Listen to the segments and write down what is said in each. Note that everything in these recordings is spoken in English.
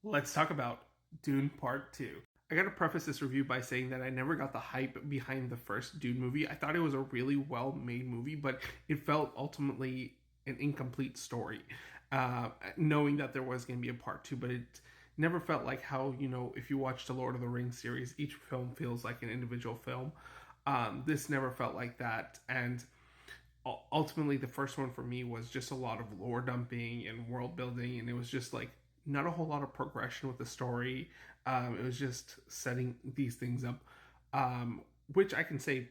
Let's talk about Dune Part 2. I gotta preface this review by saying that I never got the hype behind the first Dune movie. I thought it was a really well made movie, but it felt ultimately an incomplete story. Knowing that there was going to be a part 2, but it never felt like how, if you watch the Lord of the Rings series, each film feels like an individual film. This never felt like that. And ultimately, the first one for me was just a lot of lore dumping and world building, and it was just like not a whole lot of progression with the story. It was just setting these things up, which I can say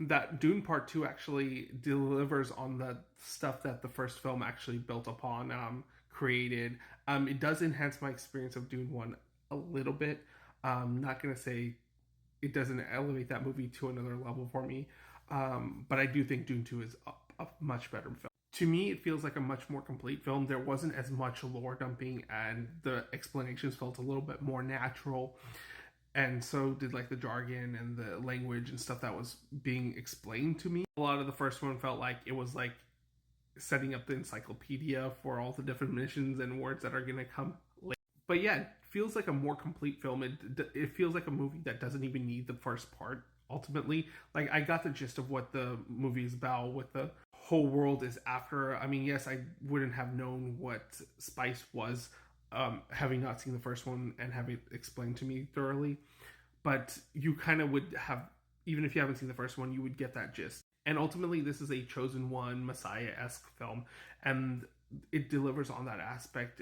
that Dune Part 2 actually delivers on the stuff that the first film actually built upon, created. It does enhance my experience of Dune 1 a little bit. Not going to say it doesn't elevate that movie to another level for me, but I do think Dune 2 is a much better film. To me, it feels like a much more complete film. There wasn't as much lore dumping, and the explanations felt a little bit more natural. And so did like the jargon and the language and stuff that was being explained to me. A lot of the first one felt like it was like setting up the encyclopedia for all the different missions and words that are going to come later. But yeah, it feels like a more complete film. It feels like a movie that doesn't even need the first part. Ultimately, like I got the gist of what the movie is about, what the whole world is after. I mean, yes, I wouldn't have known what spice was, having not seen the first one and having it explained to me thoroughly. But you kind of would have, even if you haven't seen the first one, you would get that gist. And ultimately, this is a chosen one, Messiah esque film, and it delivers on that aspect.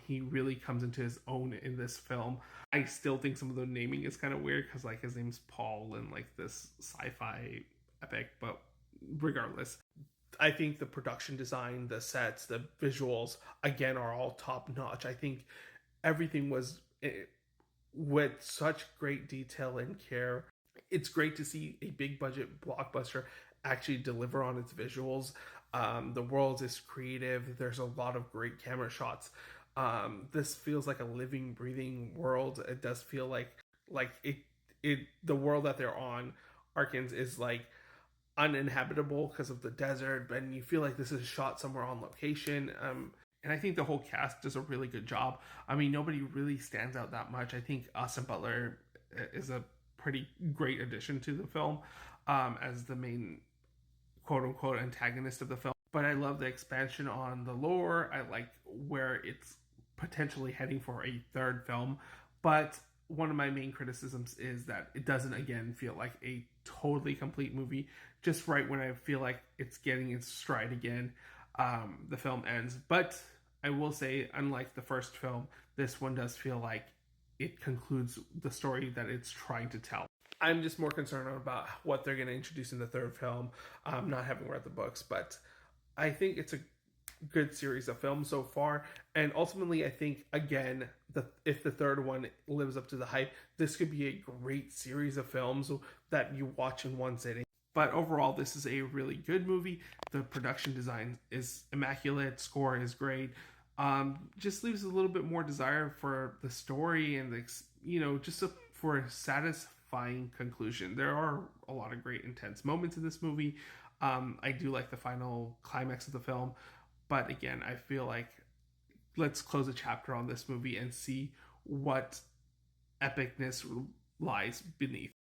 He really comes into his own in this film. I still think some of the naming is kind of weird because, like, his name's Paul and like this sci-fi epic, but regardless, I think the production design, the sets, the visuals, again, are all top notch. I think everything was with such great detail and care. It's great to see a big budget blockbuster actually deliver on its visuals. The world is creative. There's a lot of great camera shots. This feels like a living, breathing world. It does feel like it the world that they're on, Arkans, is like uninhabitable because of the desert, and you feel like this is shot somewhere on location. And I think the whole cast does a really good job. I mean, nobody really stands out that much. I think Austin Butler is a pretty great addition to the film, as the main quote unquote antagonist of the film. But I love the expansion on the lore. I like where it's potentially heading for a third film. But one of my main criticisms is that it doesn't, again, feel like a totally complete movie. Just right when I feel like it's getting its stride again, the film ends. But I will say, unlike the first film, this one does feel like it concludes the story that it's trying to tell. I'm just more concerned about what they're going to introduce in the third film, not having read the books, but I think it's a good series of films so far. And ultimately, I think, again, if the third one lives up to the hype, this could be a great series of films that you watch in one sitting. But overall, this is a really good movie. The production design is immaculate, score is great. Just leaves a little bit more desire for the story and for a satisfying conclusion. There are a lot of great intense moments in this movie. I do like the final climax of the film, but again, I feel like let's close a chapter on this movie and see what epicness lies beneath.